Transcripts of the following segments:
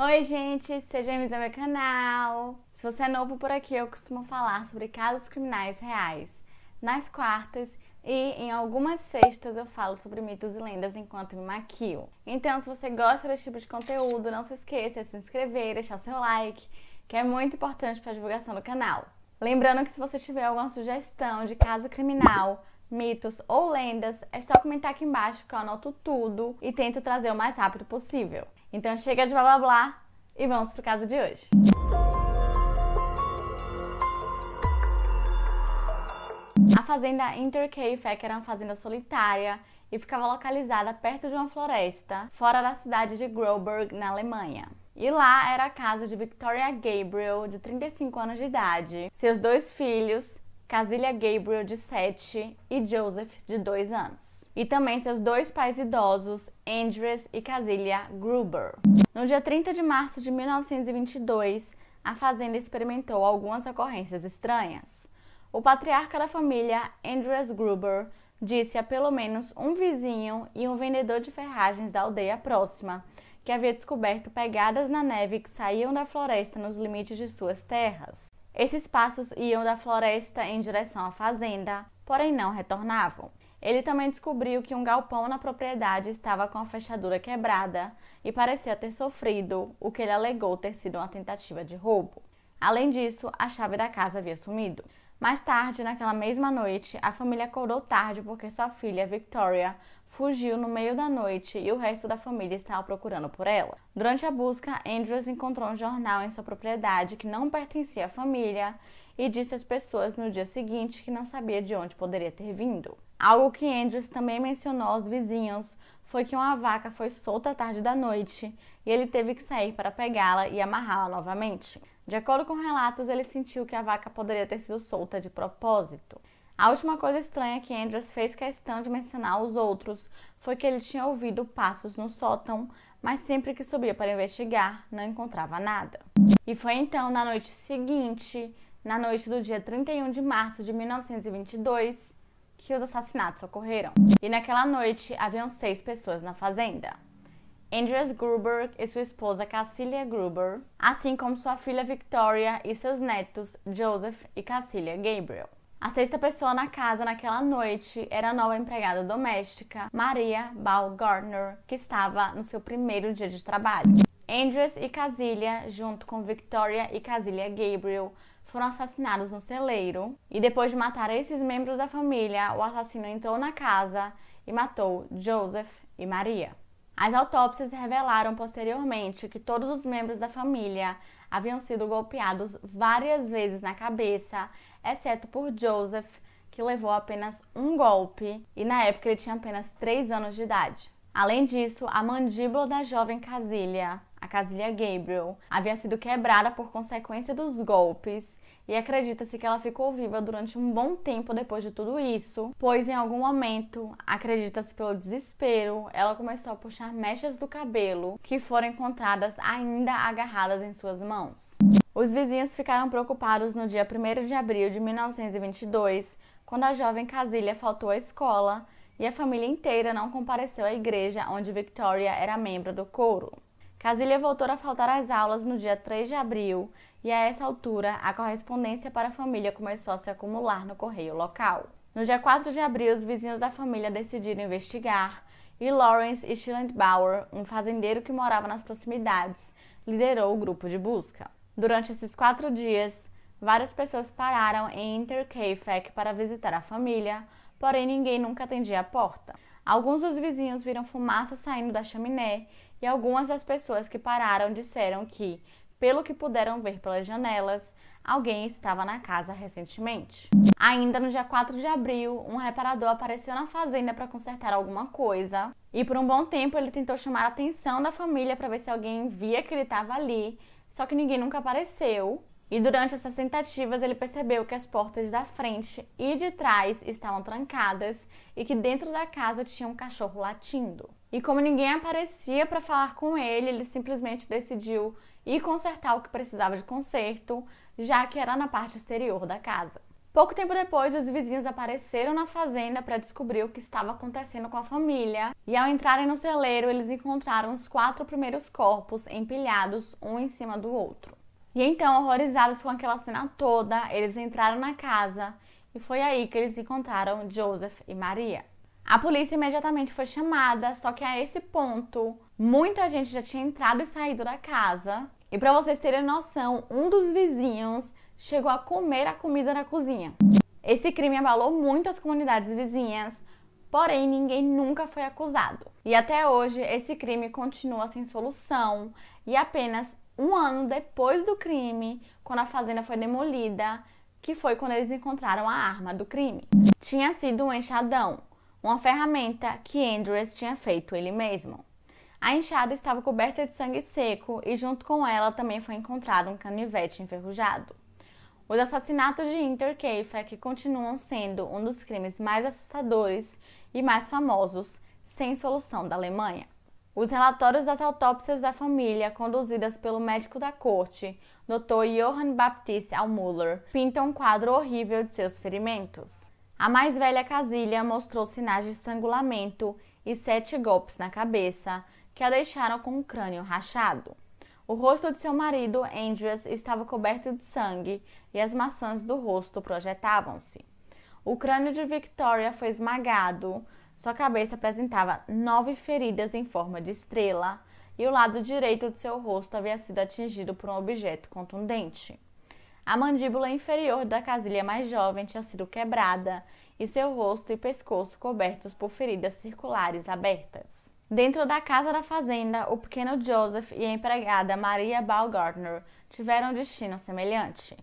Oi gente, seja bem-vindo ao meu canal. Se você é novo por aqui, eu costumo falar sobre casos criminais reais nas quartas e em algumas sextas eu falo sobre mitos e lendas enquanto me maquio. Então, se você gosta desse tipo de conteúdo, não se esqueça de se inscrever, deixar o seu like, que é muito importante para a divulgação do canal. Lembrando que se você tiver alguma sugestão de caso criminal, mitos ou lendas, é só comentar aqui embaixo que eu anoto tudo e tento trazer o mais rápido possível. Então chega de blá blá blá e vamos pro caso de hoje. A fazenda Intercaifeck era uma fazenda solitária e ficava localizada perto de uma floresta, fora da cidade de Gröberg, na Alemanha. E lá era a casa de Victoria Gabriel, de 35 anos de idade, seus dois filhos, Casilia Gabriel, de 7, e Joseph, de 2 anos. E também seus dois pais idosos, Andres e Casilia Gruber. No dia 30 de março de 1922, a fazenda experimentou algumas ocorrências estranhas. O patriarca da família, Andres Gruber, disse a pelo menos um vizinho e um vendedor de ferragens da aldeia próxima que havia descoberto pegadas na neve que saíam da floresta nos limites de suas terras. Esses passos iam da floresta em direção à fazenda, porém não retornavam. Ele também descobriu que um galpão na propriedade estava com a fechadura quebrada e parecia ter sofrido o que ele alegou ter sido uma tentativa de roubo. Além disso, a chave da casa havia sumido. Mais tarde, naquela mesma noite, a família acordou tarde porque sua filha, Victoria, fugiu no meio da noite e o resto da família estava procurando por ela. Durante a busca, Andrews encontrou um jornal em sua propriedade que não pertencia à família e disse às pessoas no dia seguinte que não sabia de onde poderia ter vindo. Algo que Andrews também mencionou aos vizinhos foi que uma vaca foi solta à tarde da noite e ele teve que sair para pegá-la e amarrá-la novamente. De acordo com relatos, ele sentiu que a vaca poderia ter sido solta de propósito. A última coisa estranha que Andrews fez questão de mencionar aos outros foi que ele tinha ouvido passos no sótão, mas sempre que subia para investigar, não encontrava nada. E foi então, na noite seguinte, na noite do dia 31 de março de 1922, que os assassinatos ocorreram. E naquela noite, haviam 6 pessoas na fazenda. Andres Gruber e sua esposa Casilia Gruber, assim como sua filha Victoria e seus netos Joseph e Casilia Gabriel. A 6ª pessoa na casa naquela noite era a nova empregada doméstica, Maria Baumgartner, que estava no seu primeiro dia de trabalho. Andres e Casilia, junto com Victoria e Casilia Gabriel, foram assassinados no celeiro, e depois de matar esses membros da família, o assassino entrou na casa e matou Joseph e Maria. As autópsias revelaram posteriormente que todos os membros da família haviam sido golpeados várias vezes na cabeça, exceto por Joseph, que levou apenas um golpe, e na época ele tinha apenas 3 anos de idade. Além disso, a mandíbula da jovem Casilia, a Casilia Gabriel, havia sido quebrada por consequência dos golpes, e acredita-se que ela ficou viva durante um bom tempo depois de tudo isso, pois em algum momento, acredita-se pelo desespero, ela começou a puxar mechas do cabelo que foram encontradas ainda agarradas em suas mãos. Os vizinhos ficaram preocupados no dia 1º de abril de 1922, quando a jovem Casilia faltou à escola e a família inteira não compareceu à igreja onde Victoria era membro do coro. Casilia voltou a faltar às aulas no dia 3 de abril e a essa altura a correspondência para a família começou a se acumular no correio local. No dia 4 de abril, os vizinhos da família decidiram investigar e Lawrence Schillenbauer, um fazendeiro que morava nas proximidades, liderou o grupo de busca. Durante esses 4 dias, várias pessoas pararam em Intercaifeck para visitar a família, porém ninguém nunca atendia a porta. Alguns dos vizinhos viram fumaça saindo da chaminé e algumas das pessoas que pararam disseram que, pelo que puderam ver pelas janelas, alguém estava na casa recentemente. Ainda no dia 4 de abril, um reparador apareceu na fazenda para consertar alguma coisa e por um bom tempo ele tentou chamar a atenção da família para ver se alguém via que ele estava ali, só que ninguém nunca apareceu. E durante essas tentativas ele percebeu que as portas da frente e de trás estavam trancadas e que dentro da casa tinha um cachorro latindo. E como ninguém aparecia para falar com ele, ele simplesmente decidiu ir consertar o que precisava de conserto, já que era na parte exterior da casa. Pouco tempo depois, os vizinhos apareceram na fazenda para descobrir o que estava acontecendo com a família. E ao entrarem no celeiro, eles encontraram os 4 primeiros corpos empilhados um em cima do outro. E então, horrorizados com aquela cena toda, eles entraram na casa e foi aí que eles encontraram Joseph e Maria. A polícia imediatamente foi chamada, só que a esse ponto, muita gente já tinha entrado e saído da casa. E para vocês terem noção, um dos vizinhos chegou a comer a comida na cozinha. Esse crime abalou muito as comunidades vizinhas, porém ninguém nunca foi acusado. E até hoje esse crime continua sem solução e apenas um ano depois do crime, quando a fazenda foi demolida, que foi quando eles encontraram a arma do crime. Tinha sido um enxadão, uma ferramenta que Andrews tinha feito ele mesmo. A enxada estava coberta de sangue seco e junto com ela também foi encontrado um canivete enferrujado. Os assassinatos de Intercaifeck continuam sendo um dos crimes mais assustadores e mais famosos, sem solução da Alemanha. Os relatórios das autópsias da família, conduzidas pelo médico da corte, Dr. Johann Baptist Almüller, pintam um quadro horrível de seus ferimentos. A mais velha Casilha mostrou sinais de estrangulamento e 7 golpes na cabeça, que a deixaram com o crânio rachado. O rosto de seu marido, Andrews, estava coberto de sangue e as maçãs do rosto projetavam-se. O crânio de Victoria foi esmagado, sua cabeça apresentava 9 feridas em forma de estrela e o lado direito de seu rosto havia sido atingido por um objeto contundente. A mandíbula inferior da Casilha mais jovem tinha sido quebrada e seu rosto e pescoço cobertos por feridas circulares abertas. Dentro da casa da fazenda, o pequeno Joseph e a empregada Maria Baumgartner tiveram um destino semelhante.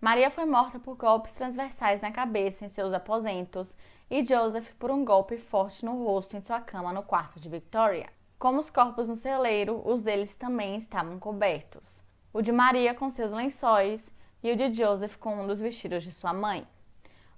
Maria foi morta por golpes transversais na cabeça em seus aposentos e Joseph por um golpe forte no rosto em sua cama no quarto de Victoria. Como os corpos no celeiro, os deles também estavam cobertos. O de Maria com seus lençóis e o de Joseph com um dos vestidos de sua mãe.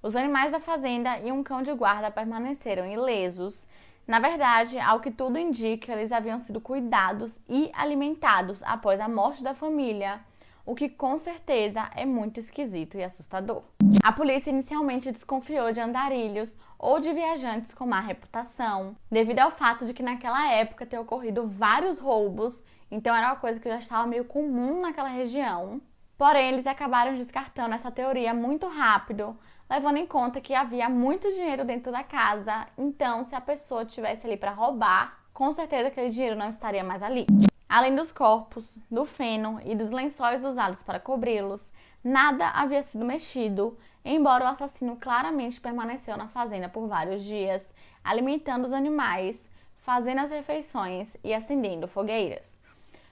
Os animais da fazenda e um cão de guarda permaneceram ilesos. Na verdade, ao que tudo indica, eles haviam sido cuidados e alimentados após a morte da família, o que com certeza é muito esquisito e assustador. A polícia inicialmente desconfiou de andarilhos ou de viajantes com má reputação, devido ao fato de que naquela época ter ocorrido vários roubos, então era uma coisa que já estava meio comum naquela região. Porém, eles acabaram descartando essa teoria muito rápido, levando em conta que havia muito dinheiro dentro da casa, então se a pessoa estivesse ali para roubar, com certeza aquele dinheiro não estaria mais ali. Além dos corpos, do feno e dos lençóis usados para cobri-los, nada havia sido mexido, embora o assassino claramente permaneceu na fazenda por vários dias, alimentando os animais, fazendo as refeições e acendendo fogueiras.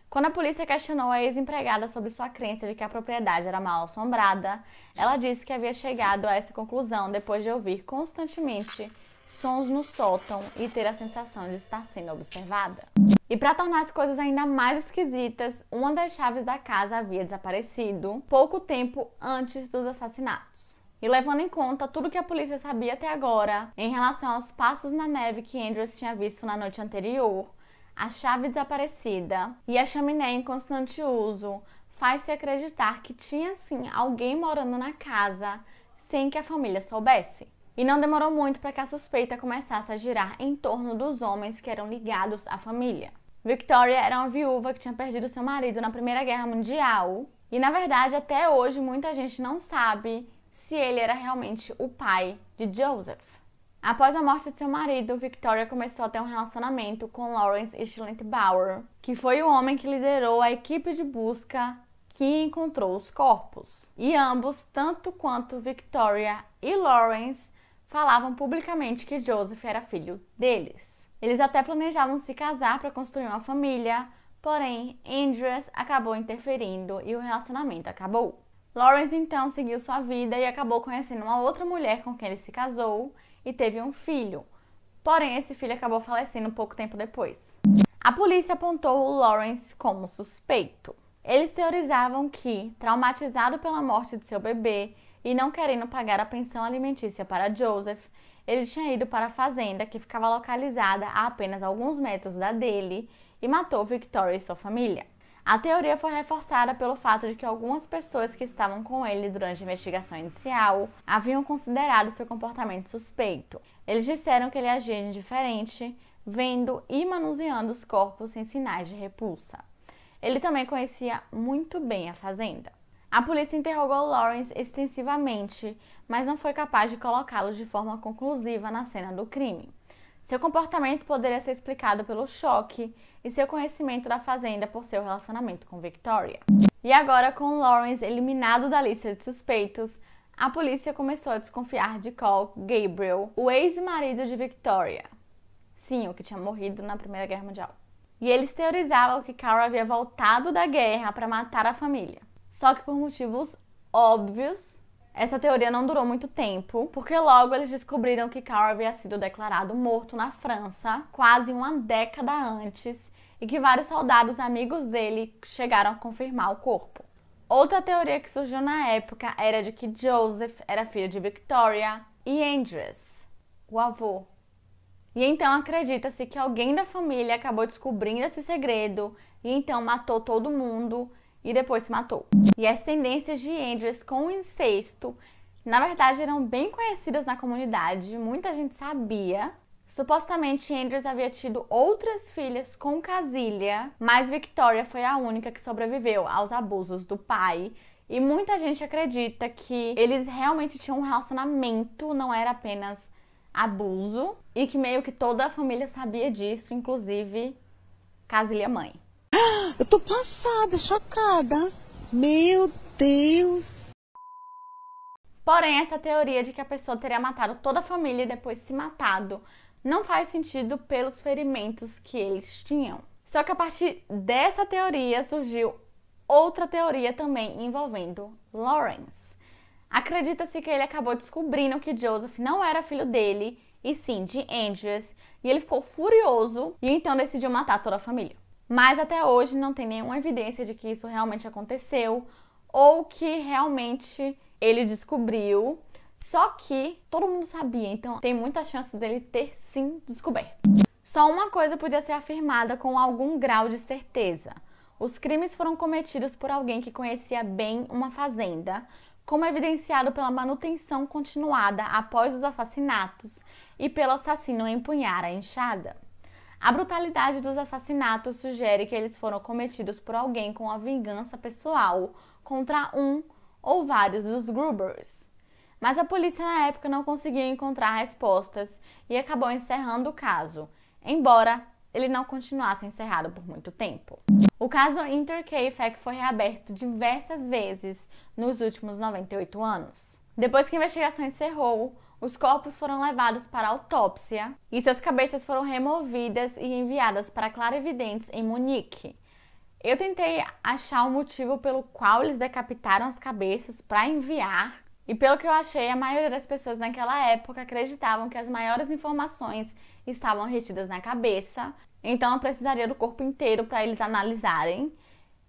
Quando a polícia questionou a ex-empregada sobre sua crença de que a propriedade era mal assombrada, ela disse que havia chegado a essa conclusão depois de ouvir constantemente sons no sótão e ter a sensação de estar sendo observada. E para tornar as coisas ainda mais esquisitas, uma das chaves da casa havia desaparecido pouco tempo antes dos assassinatos. E levando em conta tudo que a polícia sabia até agora em relação aos passos na neve que Andrews tinha visto na noite anterior, a chave desaparecida e a chaminé em constante uso faz-se acreditar que tinha sim alguém morando na casa sem que a família soubesse. E não demorou muito para que a suspeita começasse a girar em torno dos homens que eram ligados à família. Victoria era uma viúva que tinha perdido seu marido na Primeira Guerra Mundial e, na verdade, até hoje muita gente não sabe se ele era realmente o pai de Joseph. Após a morte de seu marido, Victoria começou a ter um relacionamento com Lawrence Schlittenbauer, que foi o homem que liderou a equipe de busca que encontrou os corpos. E ambos, tanto quanto Victoria e Lawrence, falavam publicamente que Joseph era filho deles. Eles até planejavam se casar para construir uma família, porém Andrews acabou interferindo e o relacionamento acabou. Lawrence então seguiu sua vida e acabou conhecendo uma outra mulher com quem ele se casou e teve um filho. Porém, esse filho acabou falecendo pouco tempo depois. A polícia apontou o Lawrence como suspeito. Eles teorizavam que, traumatizado pela morte de seu bebê e não querendo pagar a pensão alimentícia para Joseph, ele tinha ido para a fazenda, que ficava localizada a apenas alguns metros da dele, e matou Victoria e sua família. A teoria foi reforçada pelo fato de que algumas pessoas que estavam com ele durante a investigação inicial haviam considerado seu comportamento suspeito. Eles disseram que ele agia indiferente, vendo e manuseando os corpos sem sinais de repulsa. Ele também conhecia muito bem a fazenda. A polícia interrogou Lawrence extensivamente, mas não foi capaz de colocá-lo de forma conclusiva na cena do crime. Seu comportamento poderia ser explicado pelo choque e seu conhecimento da fazenda por seu relacionamento com Victoria. E agora, com Lawrence eliminado da lista de suspeitos, a polícia começou a desconfiar de Cole Gabriel, o ex-marido de Victoria. Sim, o que tinha morrido na Primeira Guerra Mundial. E eles teorizavam que Carol havia voltado da guerra para matar a família. Só que por motivos óbvios, essa teoria não durou muito tempo, porque logo eles descobriram que Carl havia sido declarado morto na França quase uma década antes e que vários soldados amigos dele chegaram a confirmar o corpo. Outra teoria que surgiu na época era de que Joseph era filho de Victoria e Andrews, o avô. E então acredita-se que alguém da família acabou descobrindo esse segredo e então matou todo mundo e depois se matou. E as tendências de Andrews com o incesto, na verdade, eram bem conhecidas na comunidade, muita gente sabia. Supostamente, Andrews havia tido outras filhas com Casilha, mas Victoria foi a única que sobreviveu aos abusos do pai. E muita gente acredita que eles realmente tinham um relacionamento, não era apenas abuso, e que meio que toda a família sabia disso, inclusive Casilha mãe. Eu tô passada, chocada. Meu Deus. Porém, essa teoria de que a pessoa teria matado toda a família e depois se matado não faz sentido pelos ferimentos que eles tinham. Só que a partir dessa teoria surgiu outra teoria também envolvendo Lawrence. Acredita-se que ele acabou descobrindo que Joseph não era filho dele, e sim de Andrews, e ele ficou furioso e então decidiu matar toda a família. Mas até hoje não tem nenhuma evidência de que isso realmente aconteceu ou que realmente ele descobriu. Só que todo mundo sabia, então tem muita chance dele ter sim descoberto. Só uma coisa podia ser afirmada com algum grau de certeza. Os crimes foram cometidos por alguém que conhecia bem uma fazenda, como evidenciado pela manutenção continuada após os assassinatos e pelo assassino empunhar a enxada. A brutalidade dos assassinatos sugere que eles foram cometidos por alguém com a vingança pessoal contra um ou vários dos Grubers. Mas a polícia na época não conseguiu encontrar respostas e acabou encerrando o caso, embora ele não continuasse encerrado por muito tempo. O caso Intercaifeck foi reaberto diversas vezes nos últimos 98 anos. Depois que a investigação encerrou, os corpos foram levados para autópsia e suas cabeças foram removidas e enviadas para clarividentes em Munique. Eu tentei achar o motivo pelo qual eles decapitaram as cabeças para enviar, e pelo que eu achei, a maioria das pessoas naquela época acreditavam que as maiores informações estavam retidas na cabeça, então não precisaria do corpo inteiro para eles analisarem.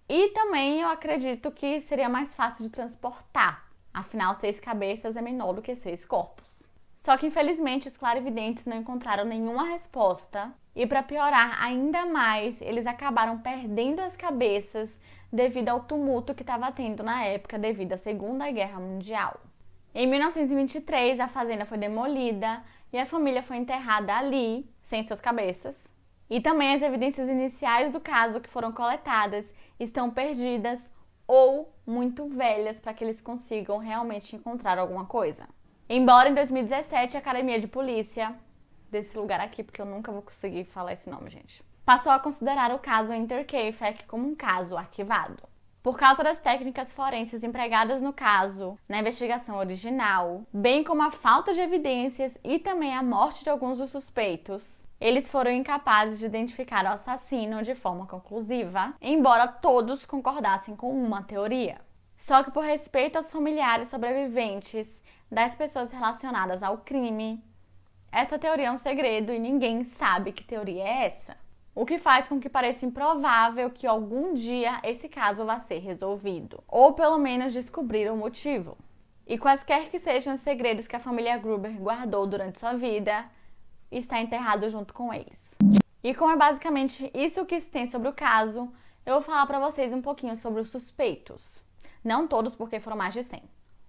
E também eu acredito que seria mais fácil de transportar, afinal 6 cabeças é menor do que 6 corpos. Só que infelizmente os clarividentes não encontraram nenhuma resposta e, para piorar ainda mais, eles acabaram perdendo as cabeças devido ao tumulto que estava tendo na época devido à Segunda Guerra Mundial. Em 1923, a fazenda foi demolida e a família foi enterrada ali, sem suas cabeças. E também as evidências iniciais do caso que foram coletadas estão perdidas ou muito velhas para que eles consigam realmente encontrar alguma coisa. Embora em 2017 a Academia de Polícia, desse lugar aqui, porque eu nunca vou conseguir falar esse nome, gente, passou a considerar o caso Intercaifeck como um caso arquivado. Por causa das técnicas forenses empregadas no caso, na investigação original, bem como a falta de evidências e também a morte de alguns dos suspeitos, eles foram incapazes de identificar o assassino de forma conclusiva, embora todos concordassem com uma teoria. Só que por respeito aos familiares sobreviventes das pessoas relacionadas ao crime, essa teoria é um segredo e ninguém sabe que teoria é essa. O que faz com que pareça improvável que algum dia esse caso vá ser resolvido, ou pelo menos descobrir o motivo. E quaisquer que sejam os segredos que a família Gruber guardou durante sua vida, está enterrado junto com eles. E como é basicamente isso que se tem sobre o caso, eu vou falar pra vocês um pouquinho sobre os suspeitos. Não todos, porque foram mais de 100.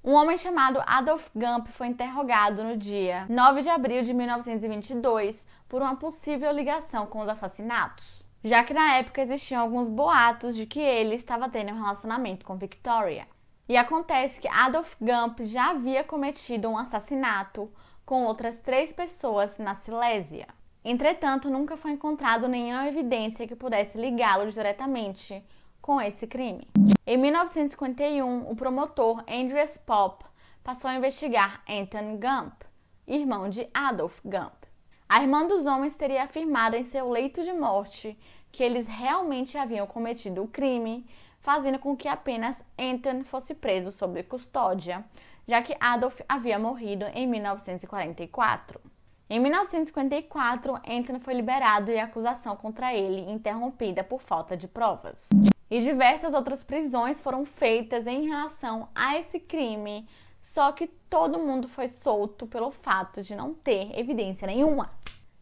Um homem chamado Adolf Gump foi interrogado no dia 9 de abril de 1922 por uma possível ligação com os assassinatos, já que na época existiam alguns boatos de que ele estava tendo um relacionamento com Victoria. E acontece que Adolf Gump já havia cometido um assassinato com outras 3 pessoas na Silésia. Entretanto, nunca foi encontrado nenhuma evidência que pudesse ligá-lo diretamente com esse crime. Em 1951, o promotor Andreas Popp passou a investigar Anton Gump, irmão de Adolf Gump. A irmã dos homens teria afirmado em seu leito de morte que eles realmente haviam cometido o crime, fazendo com que apenas Anton fosse preso sob custódia, já que Adolf havia morrido em 1944. Em 1954, Anton foi liberado e a acusação contra ele interrompida por falta de provas. E diversas outras prisões foram feitas em relação a esse crime, só que todo mundo foi solto pelo fato de não ter evidência nenhuma.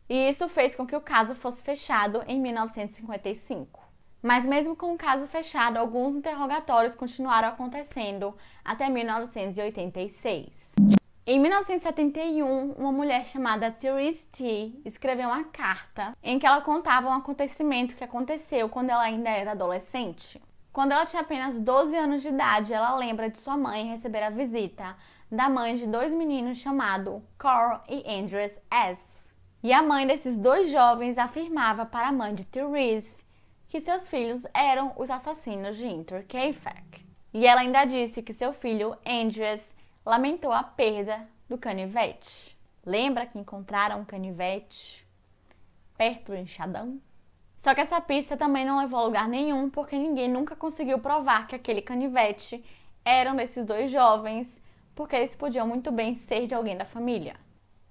E isso fez com que o caso fosse fechado em 1955. Mas mesmo com o caso fechado, alguns interrogatórios continuaram acontecendo até 1986. Em 1971, uma mulher chamada Therese T. escreveu uma carta em que ela contava um acontecimento que aconteceu quando ela ainda era adolescente. Quando ela tinha apenas 12 anos de idade, ela lembra de sua mãe receber a visita da mãe de 2 meninos chamados Carl e Andreas S. E a mãe desses 2 jovens afirmava para a mãe de Therese que seus filhos eram os assassinos de Intercaifeck. E ela ainda disse que seu filho, Andreas, lamentou a perda do canivete. Lembra que encontraram um canivete perto do enxadão? Só que essa pista também não levou a lugar nenhum, porque ninguém nunca conseguiu provar que aquele canivete eram desses 2 jovens, porque eles podiam muito bem ser de alguém da família.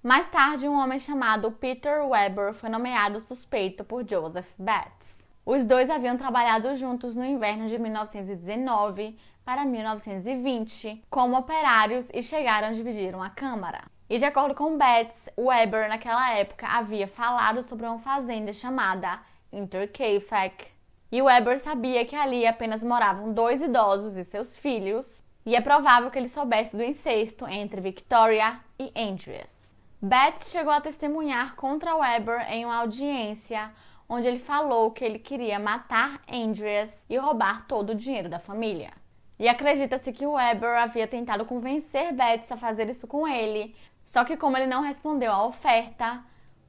Mais tarde, um homem chamado Peter Weber foi nomeado suspeito por Joseph Bates. Os 2 haviam trabalhado juntos no inverno de 1919 para 1920 como operários e chegaram a dividir uma câmara. E de acordo com Bates, Weber naquela época havia falado sobre uma fazenda chamada Intercaifeck. E Weber sabia que ali apenas moravam 2 idosos e seus filhos, e é provável que ele soubesse do incesto entre Victoria e Andreas. Bates chegou a testemunhar contra Weber em uma audiência onde ele falou que ele queria matar Andreas e roubar todo o dinheiro da família. E acredita-se que Weber havia tentado convencer Bates a fazer isso com ele, só que como ele não respondeu à oferta,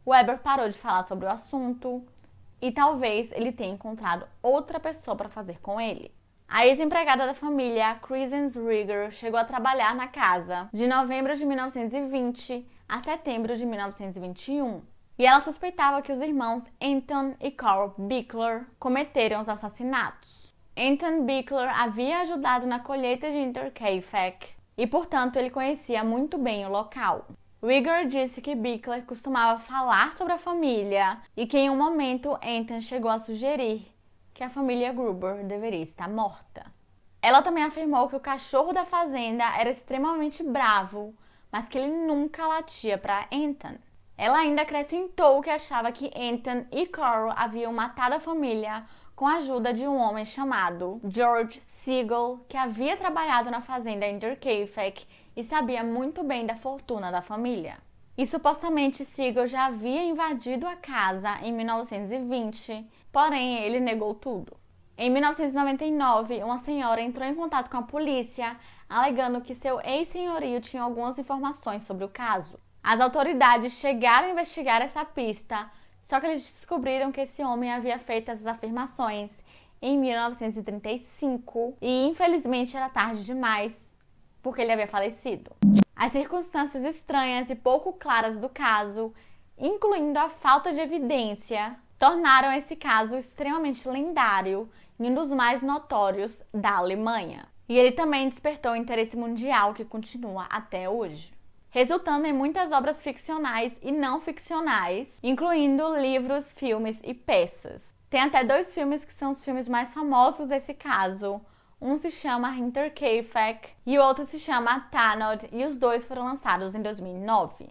Weber parou de falar sobre o assunto e talvez ele tenha encontrado outra pessoa para fazer com ele. A ex-empregada da família, Crescens Rieger, chegou a trabalhar na casa de novembro de 1920 a setembro de 1921. E ela suspeitava que os irmãos Anton e Carl Bickler cometeram os assassinatos. Anton Bickler havia ajudado na colheita de Intercaifeck e, portanto, ele conhecia muito bem o local. Rieger disse que Bickler costumava falar sobre a família e que em um momento Anton chegou a sugerir que a família Gruber deveria estar morta. Ela também afirmou que o cachorro da fazenda era extremamente bravo, mas que ele nunca latia para Anton. Ela ainda acrescentou que achava que Anton e Carl haviam matado a família com a ajuda de um homem chamado George Siegel, que havia trabalhado na fazenda Intercaifeck e sabia muito bem da fortuna da família. E supostamente Siegel já havia invadido a casa em 1920, porém ele negou tudo. Em 1999, uma senhora entrou em contato com a polícia, alegando que seu ex-senhorio tinha algumas informações sobre o caso. As autoridades chegaram a investigar essa pista, só que eles descobriram que esse homem havia feito essas afirmações em 1935 e infelizmente era tarde demais, porque ele havia falecido. As circunstâncias estranhas e pouco claras do caso, incluindo a falta de evidência, tornaram esse caso extremamente lendário e um dos mais notórios da Alemanha. E ele também despertou o interesse mundial que continua até hoje, resultando em muitas obras ficcionais e não ficcionais, incluindo livros, filmes e peças. Tem até 2 filmes que são os filmes mais famosos desse caso. Um se chama Intercaifeck e o outro se chama Tanod, e os 2 foram lançados em 2009.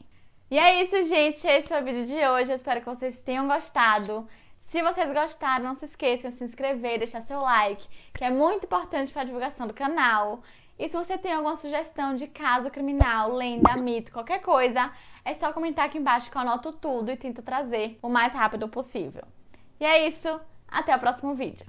E é isso, gente. Esse foi o vídeo de hoje. Eu espero que vocês tenham gostado. Se vocês gostaram, não se esqueçam de se inscrever, deixar seu like, que é muito importante para a divulgação do canal. E se você tem alguma sugestão de caso criminal, lenda, mito, qualquer coisa, é só comentar aqui embaixo que eu anoto tudo e tento trazer o mais rápido possível. E é isso, até o próximo vídeo.